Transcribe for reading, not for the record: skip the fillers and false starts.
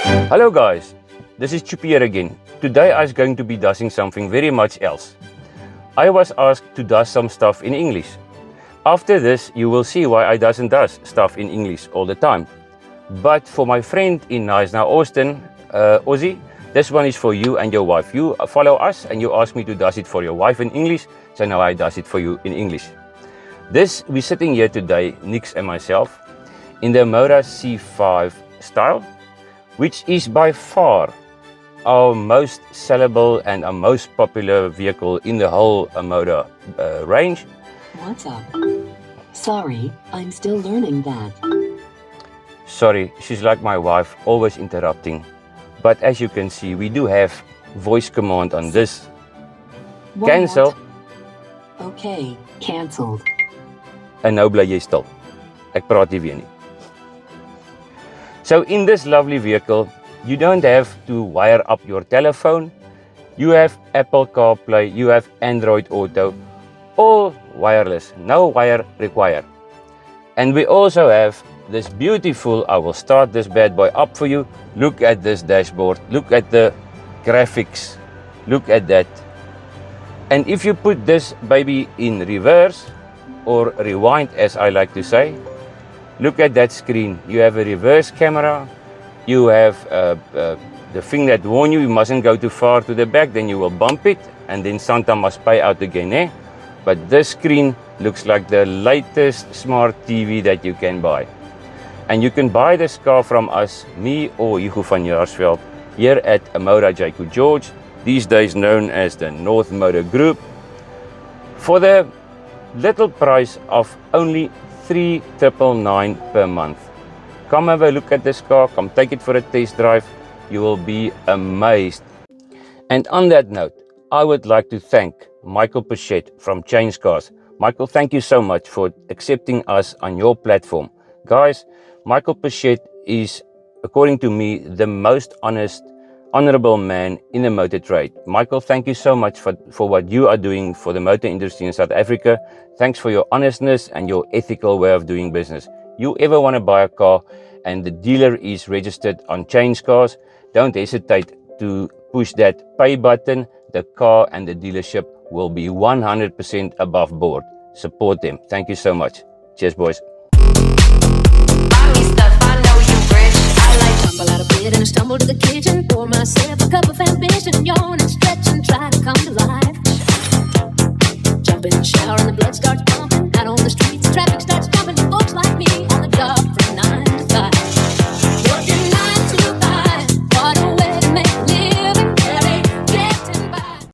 Hello guys, this is Chupi here again. Today I was going to be doing something very much else. I was asked to do some stuff in English. After this, you will see why I doesn't do stuff in English all the time. But for my friend in Nice now, Austin, Ozzy, this one is for you and your wife. You follow us and you ask me to do it for your wife in English, so now I does it for you in English. We're sitting here today, Nix and myself, in the Amoda C5 style, which is by far our most sellable and our most popular vehicle in the whole Amoda range. What's up? Sorry, I'm still learning that. Sorry, she's like my wife, always interrupting. But as you can see, we do have voice command on this. What? Cancel. Okay, cancelled. En nou bly jy stil. Ek praat nie weer nie. So in this lovely vehicle, you don't have to wire up your telephone. You have Apple CarPlay, you have Android Auto, all wireless, no wire required. And we also have this beautiful, I will start this bad boy up for you. Look at this dashboard, look at the graphics, look at that. And if you put this baby in reverse, or rewind as I like to say, look at that screen. You have a reverse camera, you have the thing that warns you mustn't go too far to the back, then you will bump it, and then Santa must pay out again, eh? But this screen looks like the latest smart TV that you can buy. And you can buy this car from us, me or Hugo van Jaarsveld, here at Amoda Jaco George, these days known as the North Motor Group, for the little price of only $3,999 per month. Come have a look at this car, come take it for a test drive, you will be amazed. And on that note, I would like to thank Michael Pichette from Change Cars. Michael, thank you so much for accepting us on your platform. Guys, Michael Pichette is, according to me, the most honorable man in the motor trade. Michael, thank you so much for what you are doing for the motor industry in South Africa. Thanks for your honestness and your ethical way of doing business. You ever want to buy a car and the dealer is registered on Change Cars, don't hesitate to push that pay button. The car and the dealership will be 100% above board. Support them. Thank you so much. Cheers, boys. Buy me stuff, I know you rich. I like tumble out of bed and I stumble to the kitchen, pour myself a cup of